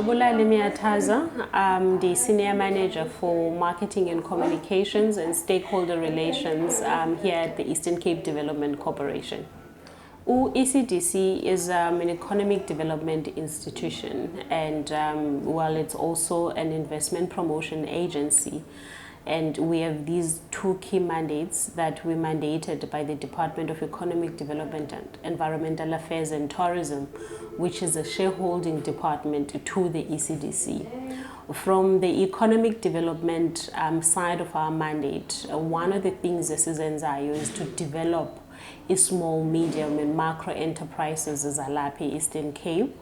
Ngibulale Miyataza. I'm the Senior Manager for Marketing and Communications and Stakeholder Relations here at the Eastern Cape Development Corporation. ECDC is an economic development institution, and well, it's also an investment promotion agency. And we have these two key mandates that we mandated by the Department of Economic Development and Environmental Affairs and Tourism, which is a shareholding department to the ECDC. From the economic development side of our mandate, one of the things this is is to develop small, medium and macro enterprises as Alapi Eastern Cape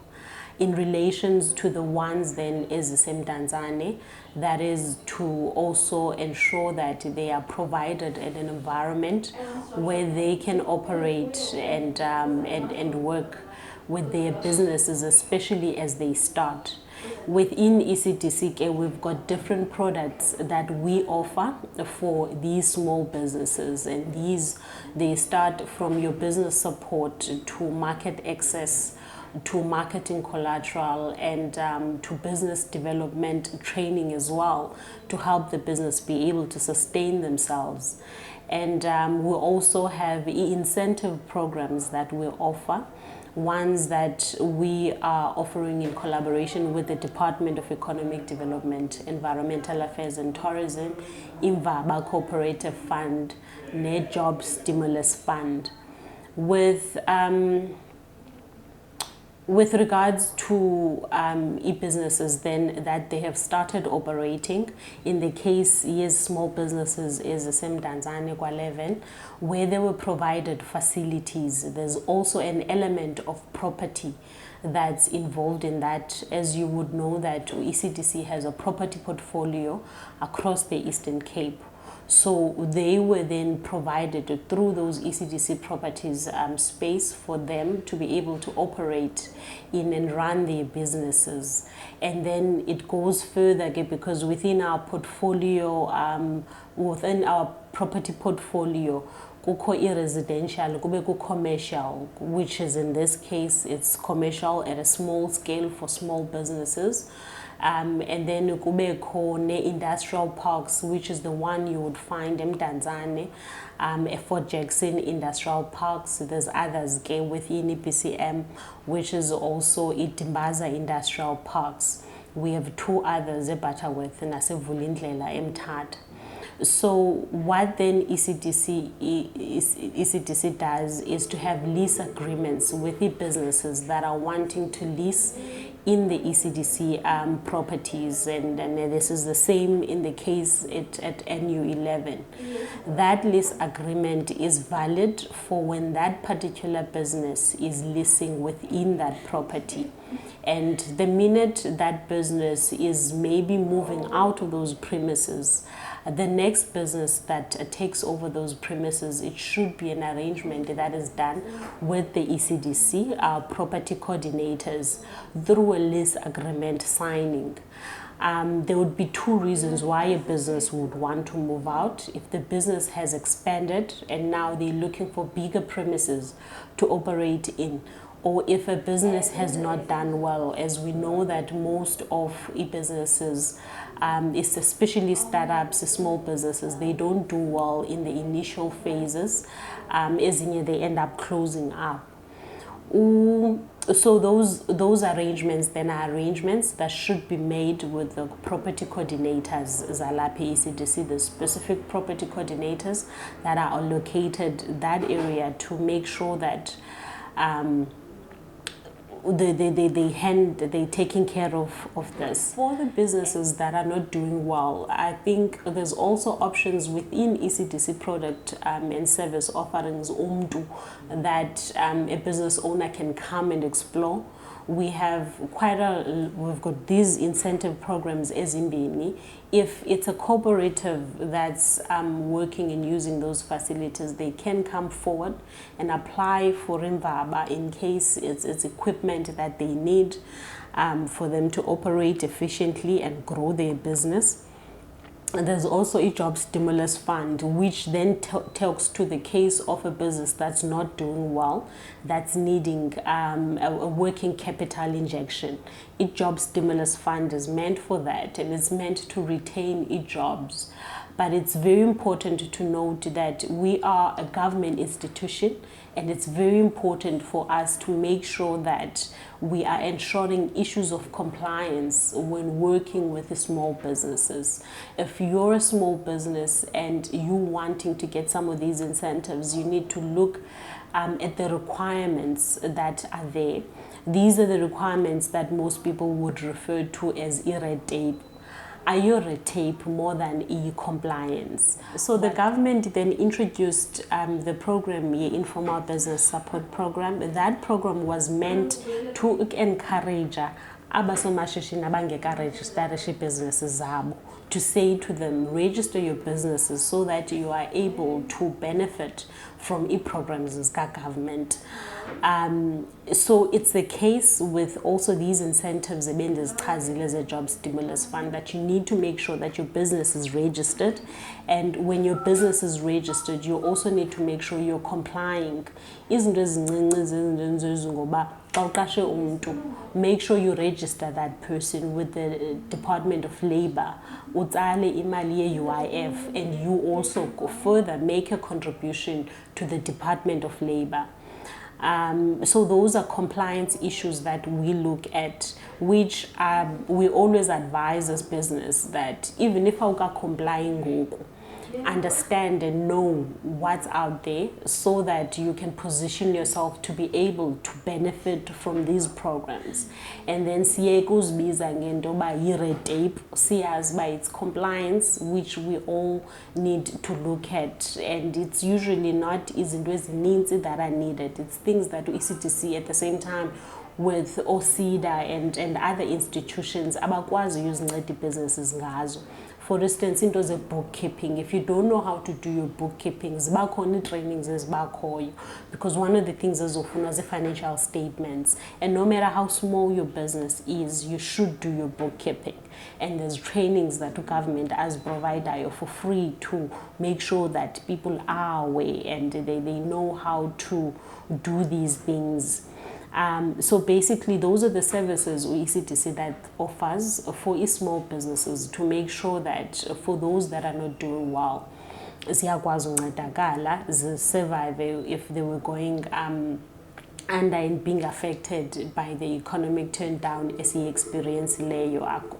in relations to the ones then is Semdanzane, that is to also ensure that they are provided in an environment where they can operate and work with their businesses, especially as they start. Within ECDC, we've got different products that we offer for these small businesses, and they start from your business support to market access, to marketing collateral, and to business development training as well, to help the business be able to sustain themselves. And we also have incentive programs that we offer, ones that we are offering in collaboration with the Department of Economic Development, Environmental Affairs and Tourism, Imvaba Cooperative Fund, Net Job Stimulus Fund. With regards to e-businesses then that they have started operating, in the case, yes, small businesses is Semdanzane kwa11, where they were provided facilities. There's also an element of property that's involved in that. As you would know that ECDC has a property portfolio across the Eastern Cape. So they were then provided through those ECDC properties space for them to be able to operate in and run their businesses. And then it goes further because within our portfolio, within our property portfolio, kuko residential, kube commercial, which is in this case, it's commercial at a small scale for small businesses. And then kubeko ne industrial parks, which is the one you would find in Tanzania, Fort Jackson Industrial Parks. There's others within BCM, which is also Itimbaza Industrial Parks. We have two others, Butterworth and Vulindlela Mthat. So what then ECDC does is to have lease agreements with the businesses that are wanting to lease in the ECDC properties, and this is the same in the case at NU11. That lease agreement is valid for when that particular business is leasing within that property. And the minute that business is maybe moving out of those premises, the next business that takes over those premises, it should be an arrangement that is done with the ECDC, our property coordinators, through a lease agreement signing. There would be two reasons why a business would want to move out. If the business has expanded and now they're looking for bigger premises to operate in, or if a business has not done well, as we know that most of e-businesses, especially startups, small businesses, they don't do well in the initial phases, as in they end up closing up. So those arrangements then are arrangements that should be made with the property coordinators, Zalapi ECDC, the specific property coordinators that are allocated that area to make sure that they're taking care of this. For the businesses that are not doing well, I think there's also options within ECDC product and service offerings that a business owner can come and explore. We've got these incentive programs as Imbini. If it's a cooperative that's working and using those facilities, they can come forward and apply for Imvaba in case it's equipment that they need for them to operate efficiently and grow their business. And there's also a job stimulus fund, which then talks to the case of a business that's not doing well, that's needing a working capital injection. A job stimulus fund is meant for that, and it's meant to retain jobs. But it's very important to note that we are a government institution, and it's very important for us to make sure that we are ensuring issues of compliance when working with the small businesses. If you're a small business and you wanting to get some of these incentives, you need to look at the requirements that are there. These are the requirements that most people would refer to as red tape. Are you red tape more than e-compliance? So the government then introduced the program, the Informal Business Support Program. That program was meant to encourage abasomashishini abangeka register businesses zabo, to say to them, register your businesses so that you are able to benefit from e-programs as government. So it's the case with also these incentives as a job stimulus fund, that you need to make sure that your business is registered, and when your business is registered, you also need to make sure you're complying. Make sure you register that person with the Department of Labor, UIF, and you also go further, make a contribution to the Department of Labor. So those are compliance issues that we look at, which we always advise as business that even if you are complying, understand and know what's out there so that you can position yourself to be able to benefit from these programs. And then red tape, by its compliance, which we all need to look at, and it's usually not needs that are needed. It's things that ECDC at the same time with OCDA and other institutions abakwazi uzinceda businesses ngazo. For instance, into the bookkeeping, if you don't know how to do your bookkeeping, zibakhona trainings ezibakhoyo, because one of the things is often the financial statements, and no matter how small your business is, you should do your bookkeeping. And there's trainings that the government has provided for free to make sure that people are aware and they know how to do these things. So basically, those are the services ECDC that offers for small businesses to make sure that for those that are not doing well, ziyakwazi uncedakala, survive if they were going under and being affected by the economic turndown as he experienced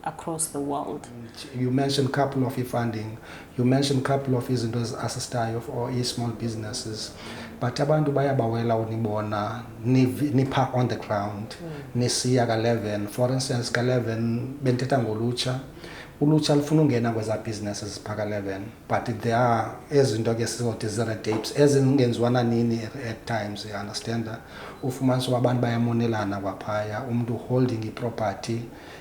across the world. You mentioned a couple of funding. You mentioned a couple of those assistance of all small businesses. But abantu bayabawela unibona nipa on the ground. Nisiya ka-11. For instance, ka-11 benthetha ngolutsha. Ulutsha lufuna ungena kweza businesses phaka 11, but there are ezinto ke sizothi red tapes ezingenziwana nini at times, you understand. Ufumanisa abantu bayamonelana kwaphaya, umuntu holding iproperty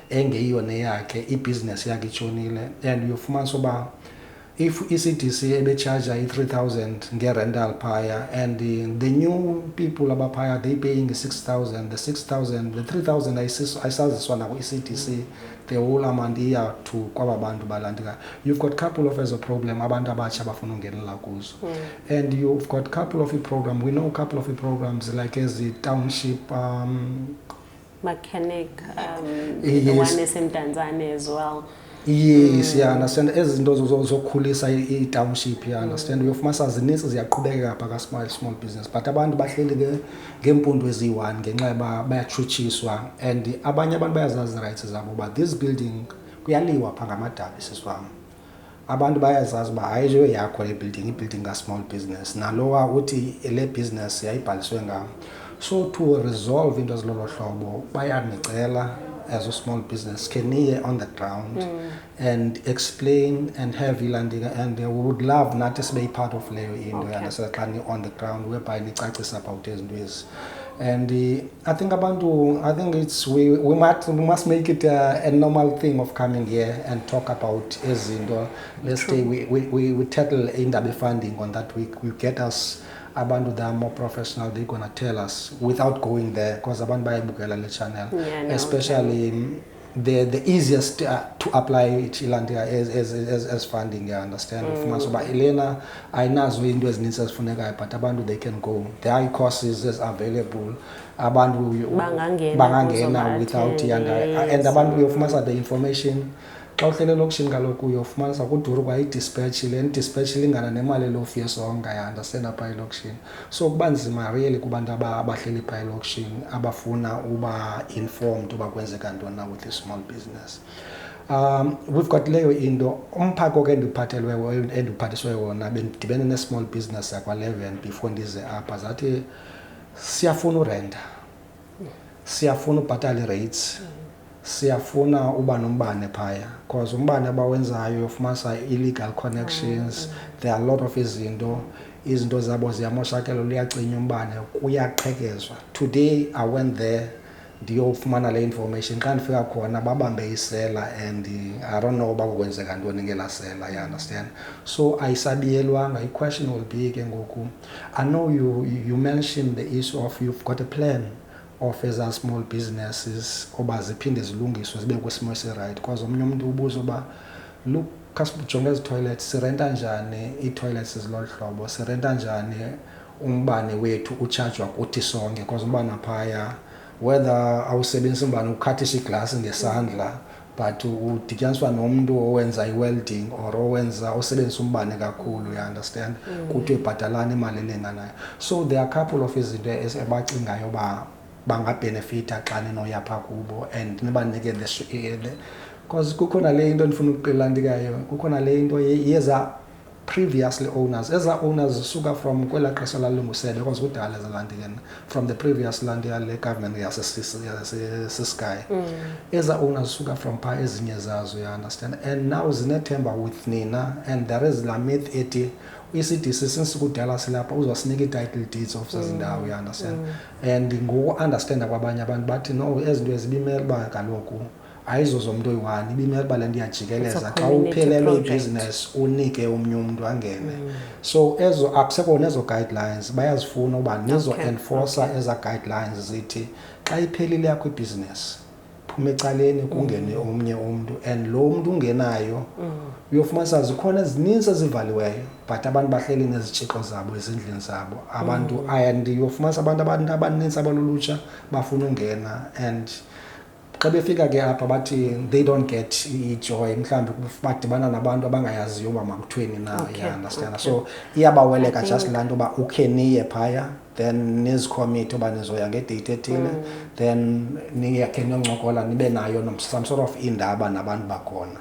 engeyiyo neyakhe, ibusiness yakhe itshonile, and ufumanisa uba if ECDC ebecharge 3,000 nge-rental phaya, and the new people abaphaya they paying 6,000, the 6,000, the 3,000 ayisaziswa na ku-ECDC, the whole amount iya to kwaba bantu balandika. You've got a couple of as a problem abantu abatsha bafuna ungenela kuzo, and you've got a couple of program. We know a couple of programs like as the township mechanic, the one is in Tanzania as well. Yes, yeah, understand. Ezinto zokhulisa i-township, yeah, understand. Uyofumasa zininzi ziyaqhubeka phaka small business, but abantu bahleli ke ngempundu ezi1 ngenxa bayachuchiswa, and abanye abantu bayazazi rights zabo, but this building kuyaliwa phanga amadabi siswami. Abantu bayazazi ba hayi yakho le building, i-building ka small business, nalowa uthi le business yayibhaliswe ngam. So to resolve into ezilolo hlobo bayanicela as a small business, can you on the ground and explain and have landing, and we would love not to be part of Leo in on the ground whereby ni practice about this. And I think it's we must make it a normal thing of coming here and talk about as in let's say we tackle in the funding on that week. We get us abantu that are more professional, they're gonna tell us without going there, because abantu bayibukela le channel, especially the easiest to apply it as funding, you understand. So but Elena ayinazo into ezininzi ezifunekayo, but abantu they can go. There are courses available. Abantu bangangena without and abantu uyofumana the information. Xa uhlele elokishini kaloku uyofumanisa kuduru kwa i-dispatch dispatch lingana nemali elofu yesonga, ya understand, apha elokishini. So kuba nzima really kubantu abahleli phaa elokishini abafuna uba informed uba kwenzeka ntoni na with a small business. We've got leyo into umphako ke endiphathiswe wona bendidibene ne-small business yakwa-11 before ndize apha, zathi siyafuna urenta, siyafuna ubhatala i-rates, siyafuna uba nombane phaya, because umbane abawenzayo ufumanisa illegal connections. There are a lot of izinto zabo ziyamoshakela, luyacinywa umbane, kuyaqhekezwa. Today I went there ndiyofumana le information. Xa ndifika khona babambe isela and I don't know uba kukwenzeka ntoni ngelaa sela, you understand. So ayisabiyelwanga. I-question will be ke ngoku, I know you mentioned the issue of you've got a plan of ezaa small businesses oba ziphinde zilungiswe zibe kwisimo esi-right, because omnye umuntu ubuza uba look, khasijonge ezi toilets sirenta njani ii-toilets zilolu hlobo, sirenta njani umbane wethu utshajwa kuthi sonke, because umbane phaya whether awusebenzisa umbane ukhathisha iglasi ngesandla but udityaniswa nomntu owenza i-welding or osebenzisa umbane kakhulu, you understand, kuthi ebhatalana imali elinganayo. So there are a couple of izinto ebacingayo uba bangabhenefitha xa ninoya phaa kubo and nibanike because kukhona le into ndifuna ukuqila ndikayo, kukhona le into yeza previously owners. Eza owners zisuka from kwela xesha lalungusebe, because kudala ezalandikeni from the previous land yale government yasesky. Eza owners zisuka from phaa ezinye zazo, you understand, and now zinethemba with nina, and there is la myth ethi ECDC since kudala silapha uzosinika i-title deeds of zazindawo, you understand. And ngoku-understanda kwabanye abantu bathi no, ezinto ezibimele uba kaloku ayizozomntu oyi-one, ibimele uba le nto iyajikeleza, xa uphelelwe ibhizinesi unike omnye umntu angene. So ezo akusekho nezo guidelines, bayazifuna uba nizo-enforcer eza guidelines zithi xa iphelile yakho ibhizinesi phuma ecaleni kungene omnye umntu, and lo mntu ungenayo uyofumanisa zikhona ezininzi ezivaliweyo but abantu bahleli nezitshixo zabo ezindlini zabo. Abantu and uyofumanisa abantu abaninzi abalulutsha bafuna ungena, and xa befika ke apha bathi they don't get i-joy, mhlawumbi badibana nabantu abangayaziyo uba makuthweni na, you understand. So iyabaweleka just laa nto uba ukhe niye phaya, then nizikhomite uba nizoya ngedate ethile, then niyakhe niyoncokola nibe nayo some sort of indaba nabantu bakhona,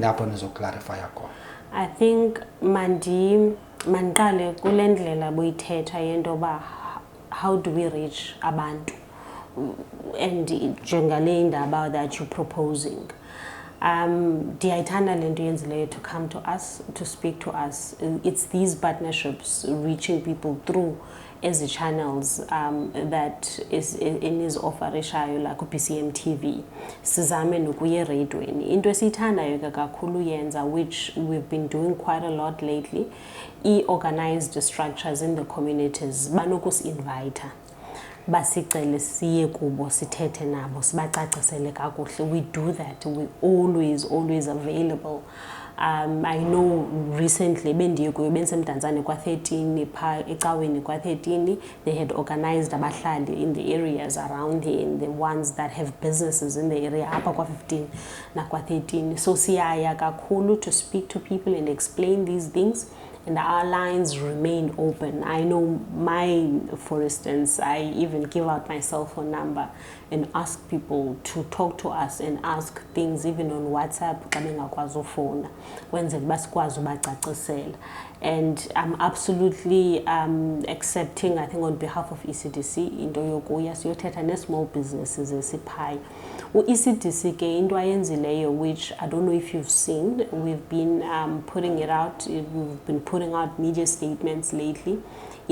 napho nizoklarifya khona. I think mandiqale kule ndlela buyithetha yento yoba how do we reach abantu, and njengale indaba that you're proposing. Ndiyayithanda le nto yenzileyo to come to us, to speak to us. It's these partnerships reaching people through as the channels that is offerishayo like BcmTv. Sizame nokuye radioini. Into esiyithandayo ke kakhulu yenza, which we've been doing quite a lot lately, organized structures in the communities banokusi-invite, basicele siye kubo sithethe nabo sibacacisele kakuhle. We do that. We always available. I know recently bendiye kuyo bensemdantsane kwa-13 phaa ecaweni kwa-13 they had organized abahlali in the areas around here, and the ones that have businesses in the area apha kwa-15 nakwa-13. So siyaya kakhulu to speak to people and explain these things, and our lines remain open. I know mine, for instance, I even give out my cell phone number and ask people to talk to us and ask things even on WhatsApp xa bengakwazi ufona, kwenzela uba sikwazi ubacacisela. And I'm absolutely accepting, I think on behalf of ECDC, into yokuya siyothetha ne-small businesses esiphaya. U-ECDC ke into ayenzileyo, which I don't know if you've seen, we've been putting it out, we've been putting out media statements lately,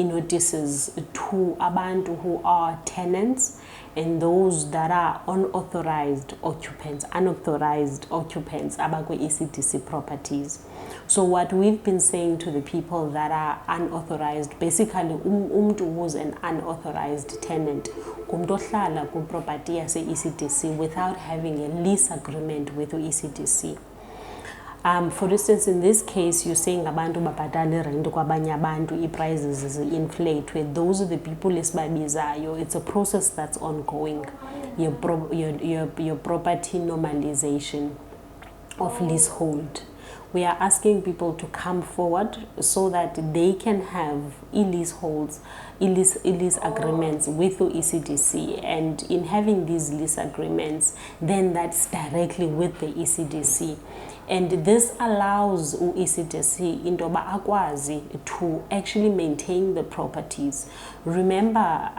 notices to abantu who are tenants and those that are unauthorized occupants abakwi ECDC properties. So what we've been saying to the people that are unauthorized, basically umntu who's an unauthorized tenant, kumntu ohlala ku property yase ECDC without having a lease agreement with the ECDC. For instance, in this case, you're saying abantu babhatala rent kwabanye abantu, i-prices is inflate. Those are the people esibabizayo. It's a process that's ongoing. Your property normalization of leasehold. We are asking people to come forward so that they can have lease agreements with the ECDC, and in having these lease agreements, then that's directly with the ECDC. And this allows ECDC intoba akwazi to actually maintain the properties. Remember,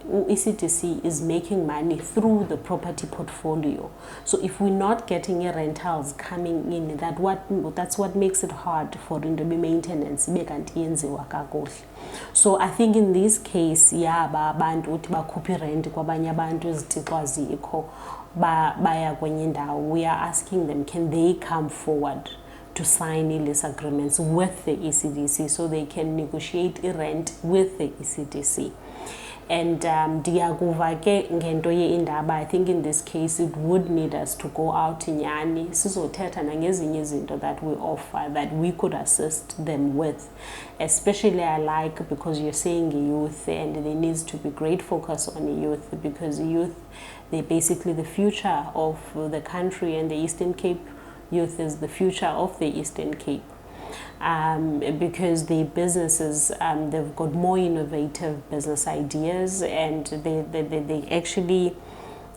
ECDC is making money through the property portfolio. So if we're not getting rentals coming in, that's what makes it hard for intoba maintenance bekanti yenziwa kakuhle. So I think in this case, abantu uthi bakhuphi rent kwabanye abantu izitixwa azikho baya kwenye indawo, we are asking them, can they come forward to sign lease agreements with the ECDC so they can negotiate rent with the ECDC. And ndiyakuva ke ngento yeindaba, I think in this case it would need us to go out inyani sizothetha nangezinye izinto that we offer that we could assist them with. Especially I like, because you're saying youth, and there needs to be great focus on youth, because youth, they're basically the future of the country, and the Eastern Cape youth is the future of the Eastern Cape. Because the businesses, they've got more innovative business ideas, and they actually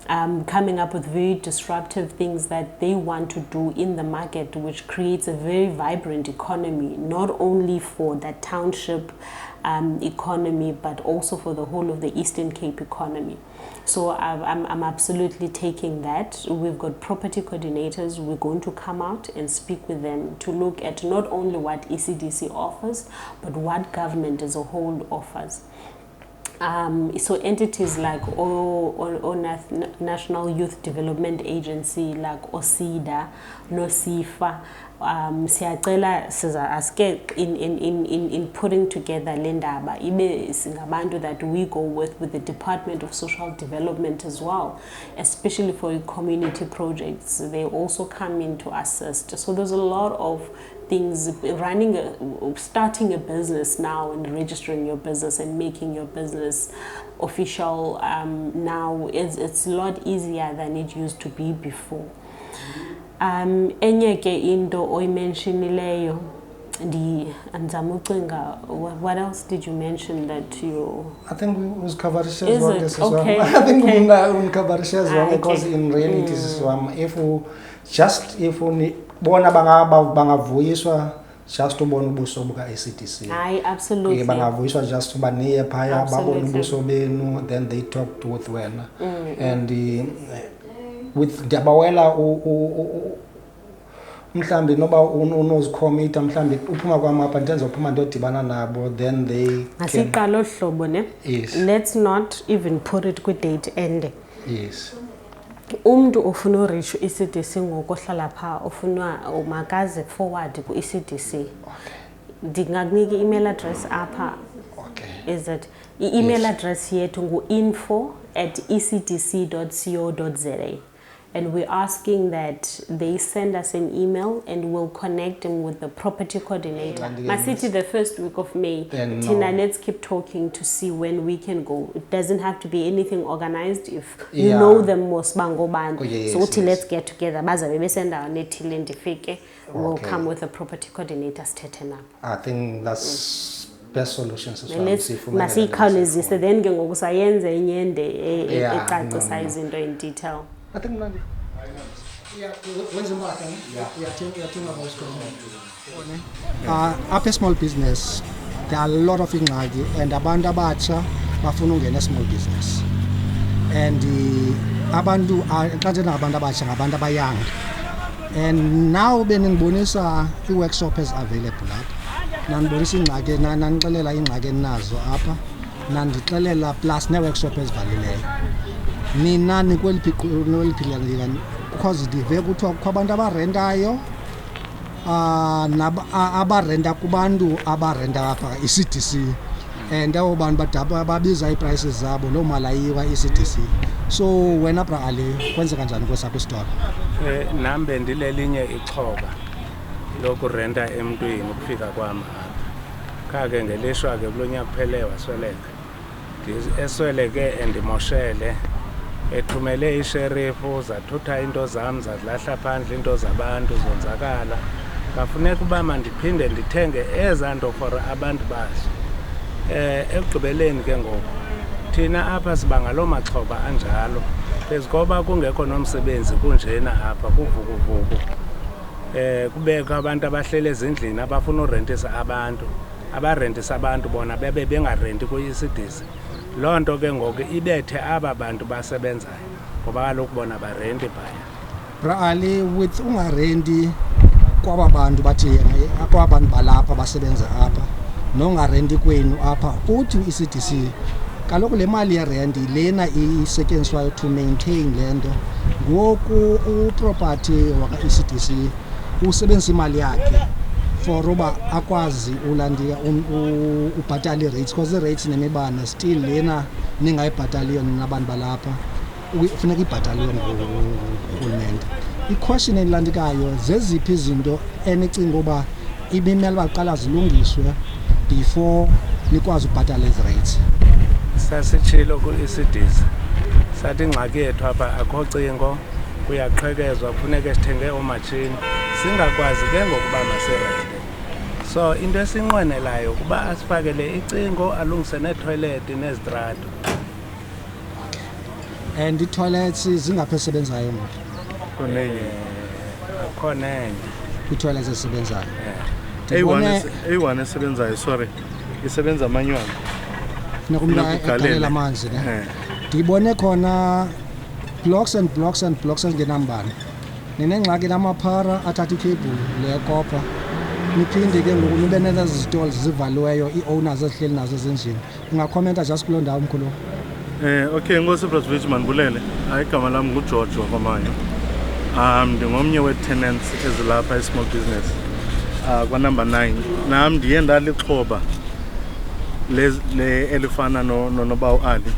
coming up with very disruptive things that they want to do in the market, which creates a very vibrant economy, not only for that township economy, but also for the whole of the Eastern Cape economy. So I'm absolutely taking that. We've got property coordinators. We're going to come out and speak with them to look at not only what ECDC offers, but what government as a whole offers. So entities like National Youth Development Agency, like OSIDA, NOSIFA, siyacela siza aske in putting together lendaba ibe singabantu that we go with the Department of Social Development as well, especially for community projects. They also come in to assist. So there's a lot of things starting a business now and registering your business and making your business official now it's a lot easier than it used to be before. Enye ke into oyimenshinileyo what else did you mention that you... I think we was covered shares. Is it? As Okay. well. I think Okay. we covered shares because in reality if we bona bangavuyiswa just ubona ubuso buka ECDC. Absolutely. Bangavuyiswa just uba niye phaya babona ubuso benu, then they talked with wena. And with Dabawela mhlambi noba unozikhomita mhlambi uphuma kwamapha ntenza uphuma ndodibana nabo, then they asiqala ohlobo ne. Yes. Let's not even put it ku date ending. Yes. Umntu ofuna reach ECDC ngokohlala pha ofuna umakaze forward ku ECDC. Ndingakunika email address apha. Okay. Is it email address yethu ngu info@ecdc.co.za. And we're asking that they send us an email and we'll connect them with the property coordinator. Masiti the first week of May. Tina, let's keep talking to see when we can go. It doesn't have to be anything organized. If you know them, Mosbango Band. So let's get together. We'll come with the property coordinator straighten up. I think that's best solutions as well. Let's masikhawulezise then ke ngokusayenze inyende ecacisa izinto in detail. I think maybe. After small business, there are a lot of ingxaki, and abantu abatsha bafuna ungena small business. And abantu xa abantu abatsha ngabantu abayang. And now beningibonisa i-workshop is available lapha. nanibonisa ingxaki nanixelela ingxaki enazo apha nandixelela plus ne-workshop ezivalileyo nina nikweliphi because ndive kuthiwa kukho abantu abarentayo abarenta kubantu abarenta apha ECDC and abo bantu babiza ii-prices zabo loo mali ayiwa ECDC so wena bra Ali kwenzeka njani kwesapho isitolo? Nam bendilelinye ixhoba lokurenta emntwini ukufika kwam apha khake ngelishwa ke kulo nyaka kuphele wasweleka esweleke endimoshele ethumele isherifu zathutha into zam zazilahla phandle into zabantu zonzakala kafuneka uba mandiphinde ndithenge eza nto for abantu bazo. Ekugqibeleni ke ngoku thina apha siba ngaloo maxhoba anjalo phezu koba kungekho nomsebenzi kunjena apha kuvukuvuku kubekho abantu abahlele ezindlini abafuna urentisa abantu abarentisa abantu bona bebe bengarenti ku-ECDC. Loo nto ke ngoku ibethe aba bantu basebenzayo ngoba kaloku bona barenti phaya. Bra Ali, with ungarenti kwaba bantu bathi kwaba bantu balapha basebenza apha nongarenti kwenu apha uthi ECDC kaloku le mali yerenti lena isetyenziswayo to maintain le nto ngoku uproperty waka-ECDC usebenzisa imali yakhe for uba akwazi ulandiya ubhatala ii-rates because ii-rates nemibane still lena ningayibhataliyo nabantu balapha funeka ibhataliwe ngurhulumente. I-question elandikayo zeziphi izinto enicinga uba ibimele baqala zilungiswe before nikwazi ubhatala ezi rates? Sasitshilo ku-ECDC sathi ingxaki yethu apha akho cingo kuyaqhekezwa kufuneke sithenge oomatshini singakwazi ke ngokuba masirente. So into esinqwenelayo kuba asifakele icingo alungise neethoyilethi nezitrato. And ii-toilets zingaphi ezisebenzayo ngoku? Akho nenye ii-toilets ezisebenzayo. A1 esebenzayo, sorry, isebenza manual. Funeka umntu agalela amanzi ne. Ndibone khona blocks and blocks and blocks engenambane. Ninengxaki namaphara athatha ikhebhulu lekopa. Niphinde ke ngoku nibe nezi zitolo zivaliweyo ii-owners ezihleli nazo ezindlini. Ungakhomenta just kuloo ndawo mkhulu? Okay, ngosi Brasvich Manbulele. Igama lami nguGeorge wakwamanye. Ndingomnye we-tenants ezilapha i-small business kwa-number 9. Nam ndiye ndalixhoba le elifana noba u-Ali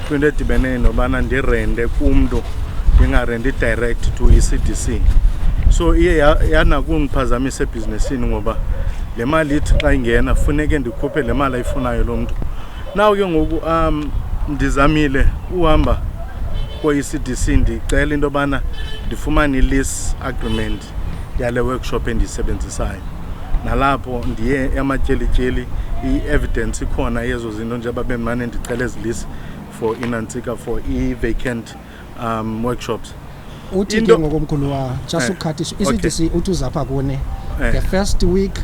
kwinto edibene nobana ndirende kumntu ndingarendi direct to ECDC. So iye yanakundiphazamisa ebhizinesini ngoba le mali ithi xa ingena funeke ndikhuphe le mali ayifunayo lo mntu. Naw ke ngoku ndizamile uhamba ko-ECDC ndicela into yobana ndifumane i-lease agreement yale workshop endiyisebenzisayo. Nalapho ndiye ematyelityeli i-evidence ikhona yezo zinto njengoba bendimane ndicela ezi-lease for inantsika for i-vacant workshops. Uthi ke ngokomkhulu just ukukhathisha ECDC uthi uzapha kuni the first week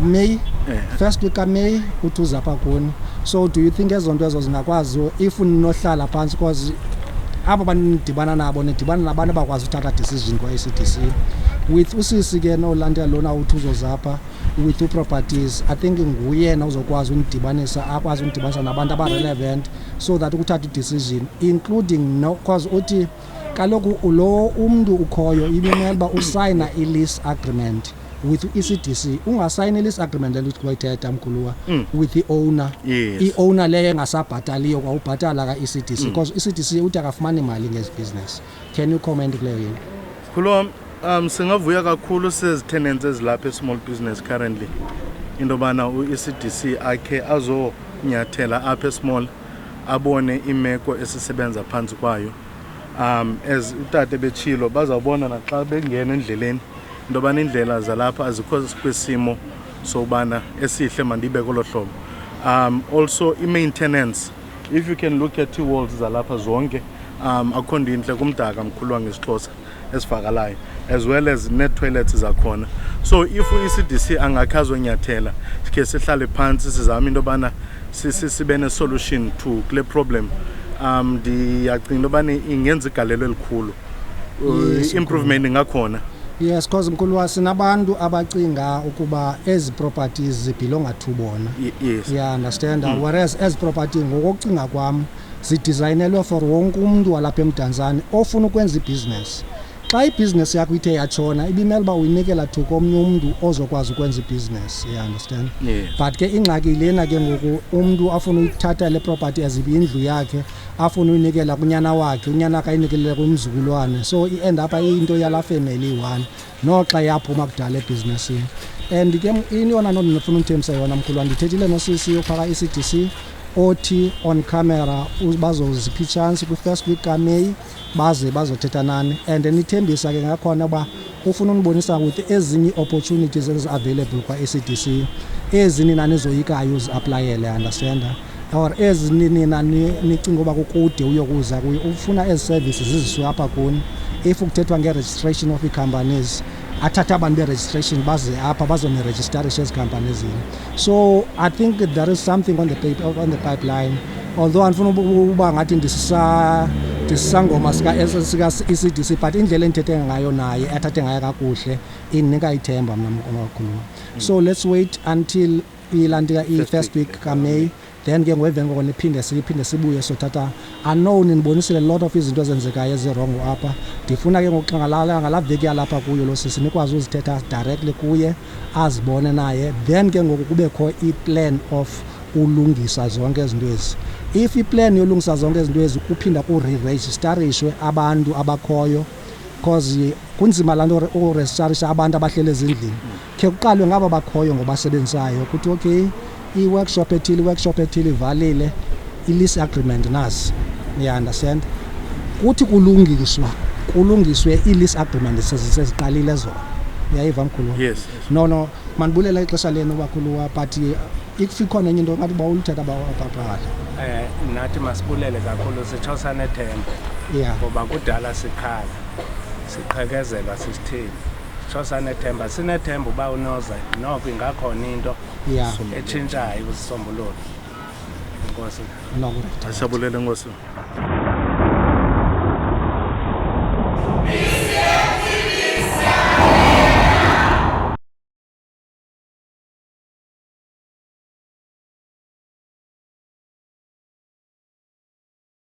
May, first week May uthi uzapha kuni. So do you think ezo nto ezo zingakwazi if ninohlala phantsi because abo banidibana nabo nidibana nabantu abakwazi uthatha decision kwa-ECDC with usisi ke nolandela lona uthi uzozapha with properties I think nguyena uzokwazi unidibanisa akwazi unidibanisa nabantu abarelevant so that ukuthatha i-decision including no cause uthi kaloku lo umntu ukhoyo ibimele uba usayina i-lease agreement with ECDC ungasayini i-lease agreement lelo kuyithetha mkhuluwa with the owner. Yes. I-owner leyo engasabhataliyo kwawubhatala ka-ECDC because ECDC uthi akafumani imali ngezi business. Can you comment kuleyo yini? Khulwa singavuya kakhulu sezi-tenants ezilapha e-small business currently into yobana u-ECDC akhe azonyathela apha e-small abone imeko esisebenza phantsi kwayo. As utate betshilo bazawubona naxa bengena endleleni into yobana indlela zalapha azikho kwisimo sobana esihle mandibe kolo hlobo. Also i-maintenance, if you can look at ii-walls zalapha zonke akho nto intle kumdaka mkhulwa ngesixhosa esivakalayo as well as net-toilets zakhona. So if u-ECDC angakhe azonyathela sikhe sihlale phantsi sizame into yobana sibe ne-solution to kule problem, ndiyacinga into yobana ingenza igalelo elikhulu. Improvement ingakhona. Yes, because mkhulu sinabantu abacinga ukuba ezi properties zibelonga to bona. Yes. Yeah, understand. Whereas ezi property ngokucinga kwam zidesignelwe for wonke umuntu walapha eMdantsane ofuna ukwenza ibusiness. Xa ibusiness yakho ithe yatshona ibimela uba uyinikela to komnye umuntu ozokwazi ukwenza ibusiness. Yeah, understand. Yeah. But ke ingxaki lena ke ngoku umuntu afuna uyithatha le property as ibindlu yakhe afuna uyinikela kunyana wakhe unyana akayinikele kumzukulwane so i-end up into yala family one noxa yaphuma kudala ebusinessini. And ke iniyona nto ndifuna uthembisa yona mkhulu ndithethile nosisi ophaka ECDC othi on camera bazozipha chance kwi-first week kaMeyi baze bazothetha nani and nithembisa ke ngakhona uba ufuna unibonisa with ezinye opportunities available kwa ECDC ezini nani zoyikayo uzi-aplayele understand or ezinini nani nicinga uba kukude uyokuza kuyo ufuna ezi services ziziswe apha kuni if kuthethwa nge-registration of ii-companies athatha abantu be-registration baze apha bazone-registarisha ezi companies. So I think there is something on the pipeline, although andifuna uba ngathi ndisisangoma sika-ECDC but indlela endithethe ngayo naye athathe ngayo kakuhle indinika ithemba mna makhulu. So let's wait until ilandika i-first week kaMeyi then ke ngoemveni koko niphinde sibuye sothatha unknown nibonisile a lot of izinto ezenzekayo ezirongo apha. Ndifuna ke ngoku ngalaa veki yalapha kuyo lo sisi nikwazi uzithetha directly kuye azibone naye then ke ngoku kubekho i-plan of ulungisa zonke izinto ezi. If i-plan yolungisa zonke izinto ezi kuphinda kuregistarishwe abantu abakhoyo because kunzima laa nto uregistarisha abantu abahlele ezindlini khe kuqalwe ngaba bakhoyo ngobasebenzisayo kuthi okay i-workshop ethile ivalile i-lease agreement nazi. Yeah, understand. Kuthi kulungiswe i-lease agreement seziqalile zona. Uyayiva mkhulu? Yes. No manibulela ixesha lenu bakhulu but ikhona enye into ngathi bawulithetha abapapala. Nathi masibulele kakhulu sitsho sanethemba. Yeah. Ngoba kudala sikhala siqhekezelwa sisithini sitsho sanethemba sinethemba uba unoze noko ingakhona into etshintshayo kusisombululo. Inkosi. No. Asabulele Nkosi.